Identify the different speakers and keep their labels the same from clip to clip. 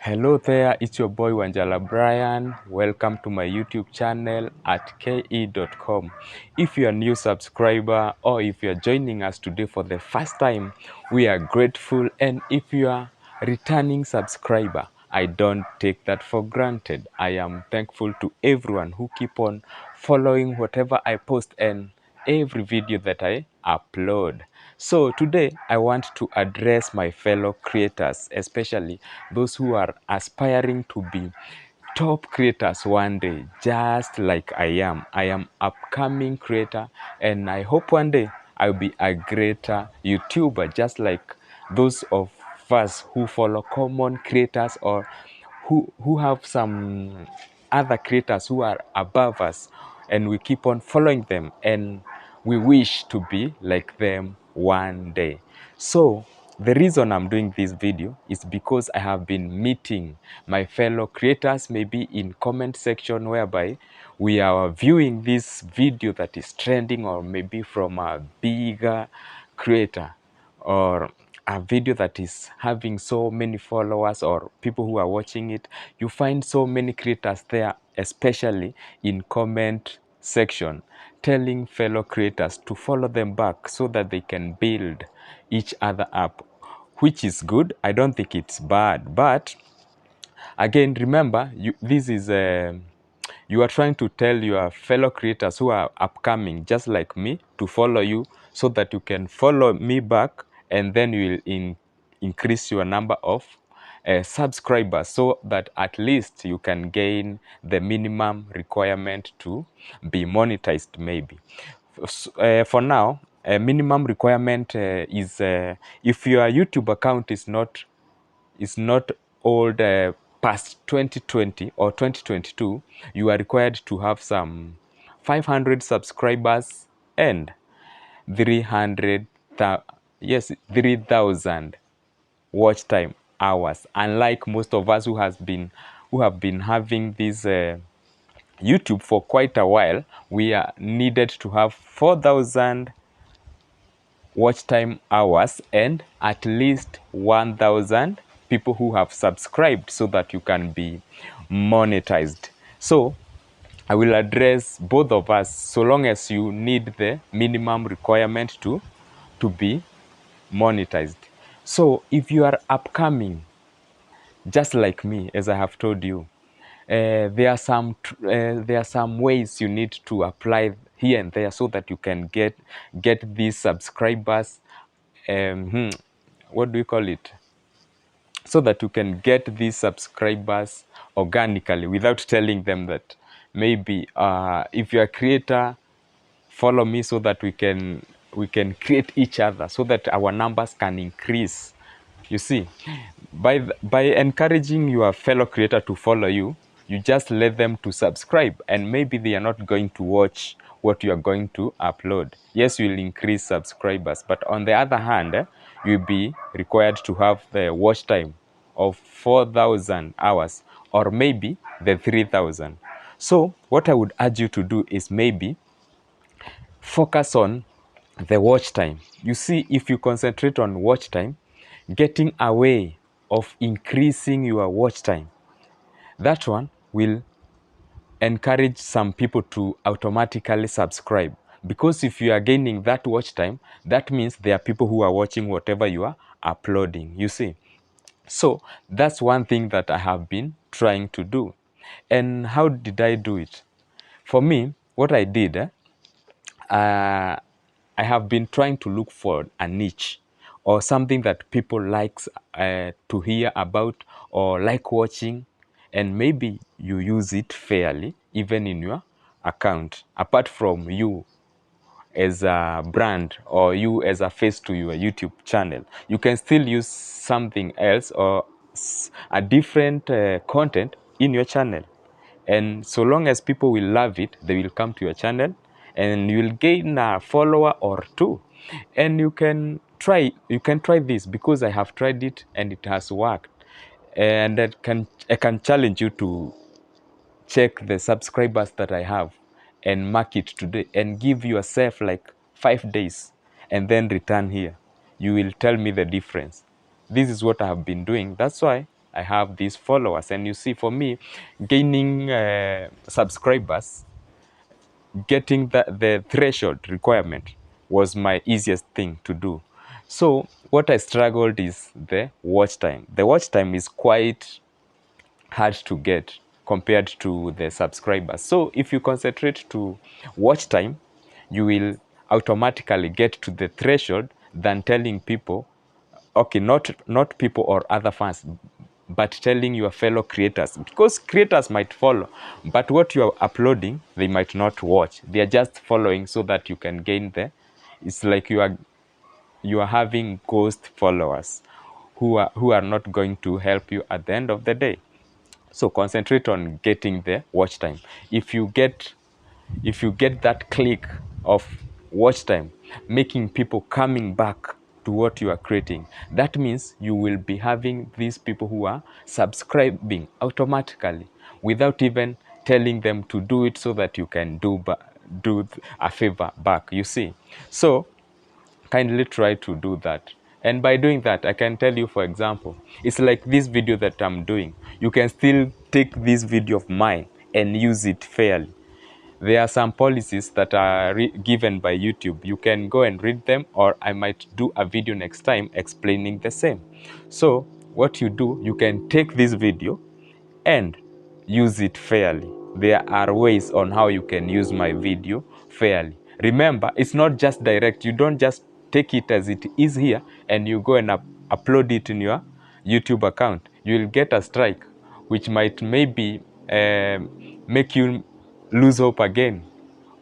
Speaker 1: Hello there, it's your boy Wanjala Brian. Welcome to my YouTube channel at ke.com. If you're a new subscriber or if you're joining us today for the first time, we are grateful. And if you are returning subscriber, I don't take that for granted. I am thankful to everyone who keep on following whatever I post and every video that I upload. So today I want to address my fellow creators, especially those who are aspiring to be top creators one day, just like I am. I am upcoming creator and I hope one day I'll be a greater YouTuber, just like those of us who follow common creators or who have some other creators who are above us, and we keep on following them and we wish to be like them one day. So the reason I'm doing this video is because I have been meeting my fellow creators, maybe in comment section, whereby we are viewing this video that is trending, or maybe from a bigger creator, or a video that is having so many followers or people who are watching it. You find so many creators there, especially in comment section, telling fellow creators to follow them back so that they can build each other up, which is good. I don't think it's bad, but again, remember, this is you are trying to tell your fellow creators who are upcoming, just like me, to follow you so that you can follow me back, and then you will increase your number of subscribers, so that at least you can gain the minimum requirement to be monetized, maybe. For now, a minimum requirement is if your YouTube account is not old, past 2020 or 2022, you are required to have some 500 subscribers and 300 yes, 3,000 watch time hours. Unlike most of us who have been having this YouTube for quite a while, we are needed to have 4,000 watch time hours and at least 1,000 people who have subscribed, so that you can be monetized. So I will address both of us, so long as you need the minimum requirement to be monetized. So if you are upcoming, just like me, as I have told you, there are some ways you need to apply here and there so that you can get these subscribers. What do you call it? So that you can get these subscribers organically without telling them that, maybe if you're a creator, follow me so that we can create each other, so that our numbers can increase. You see, by encouraging your fellow creator to follow you, you just let them to subscribe, and maybe they are not going to watch what you are going to upload. Yes, you will increase subscribers, but on the other hand, you'll be required to have the watch time of 4,000 hours, or maybe the 3,000. So what I would urge you to do is, maybe focus on the watch time. You see, if you concentrate on watch time, getting away of increasing your watch time, that one will encourage some people to automatically subscribe. Because if you are gaining that watch time, that means there are people who are watching whatever you are uploading, you see. So that's one thing that I have been trying to do. And how did I do it? For me, what I did, I have been trying to look for a niche, or something that people likes to hear about or like watching, and maybe you use it fairly even in your account, apart from you as a brand or you as a face to your YouTube channel. You can still use something else, or a different content in your channel. And so long as people will love it, they will come to your channel, and you will gain a follower or two. And you can try this, because I have tried it and it has worked. And I can challenge you to check the subscribers that I have and mark it today, and give yourself like 5 days, and then return here. You will tell me the difference. This is what I have been doing. That's why I have these followers. And you see, for me, gaining subscribers, getting the threshold requirement was my easiest thing to do. So what I struggled is the watch time. The watch time is quite hard to get compared to the subscribers. So if you concentrate to watch time, you will automatically get to the threshold than telling people, okay, not people or other fans, but telling your fellow creators, because creators might follow, but what you are uploading they might not watch. They are just following so that you can gain it's like you are having ghost followers who are not going to help you at the end of the day. So concentrate on getting the watch time. If you get that click of watch time, making people coming back to what you are creating, that means you will be having these people who are subscribing automatically without even telling them to do it, so that you can do a favor back, you see. So kindly try to do that. And by doing that, I can tell you, for example, it's like this video that I'm doing. You can still take this video of mine and use it fairly. There are some policies that are given by YouTube. You can go and read them, or I might do a video next time explaining the same. So what you do, you can take this video and use it fairly. There are ways on how you can use my video fairly. Remember, it's not just direct. You don't just take it as it is here and you go and upload it in your YouTube account. You will get a strike, which might maybe make you lose hope again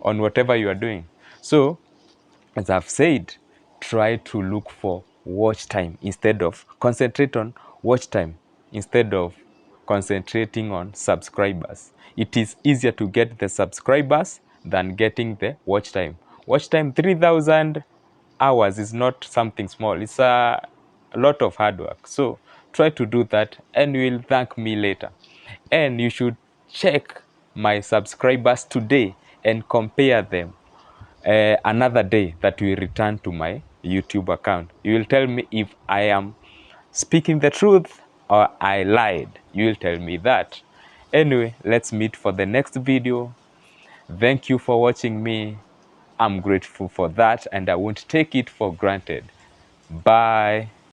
Speaker 1: on whatever you are doing. So as I've said, try to look for watch time instead of concentrate on watch time instead of concentrating on subscribers. It is easier to get the subscribers than getting the watch time. Watch time 3,000 hours is not something small. It's a lot of hard work. So try to do that and you will thank me later. And you should check my subscribers today and compare them another day that we return to my YouTube account. You will tell me if I am speaking the truth or I lied. You will tell me that. Anyway, let's meet for the next video. Thank you for watching me. I'm grateful for that and I won't take it for granted. Bye.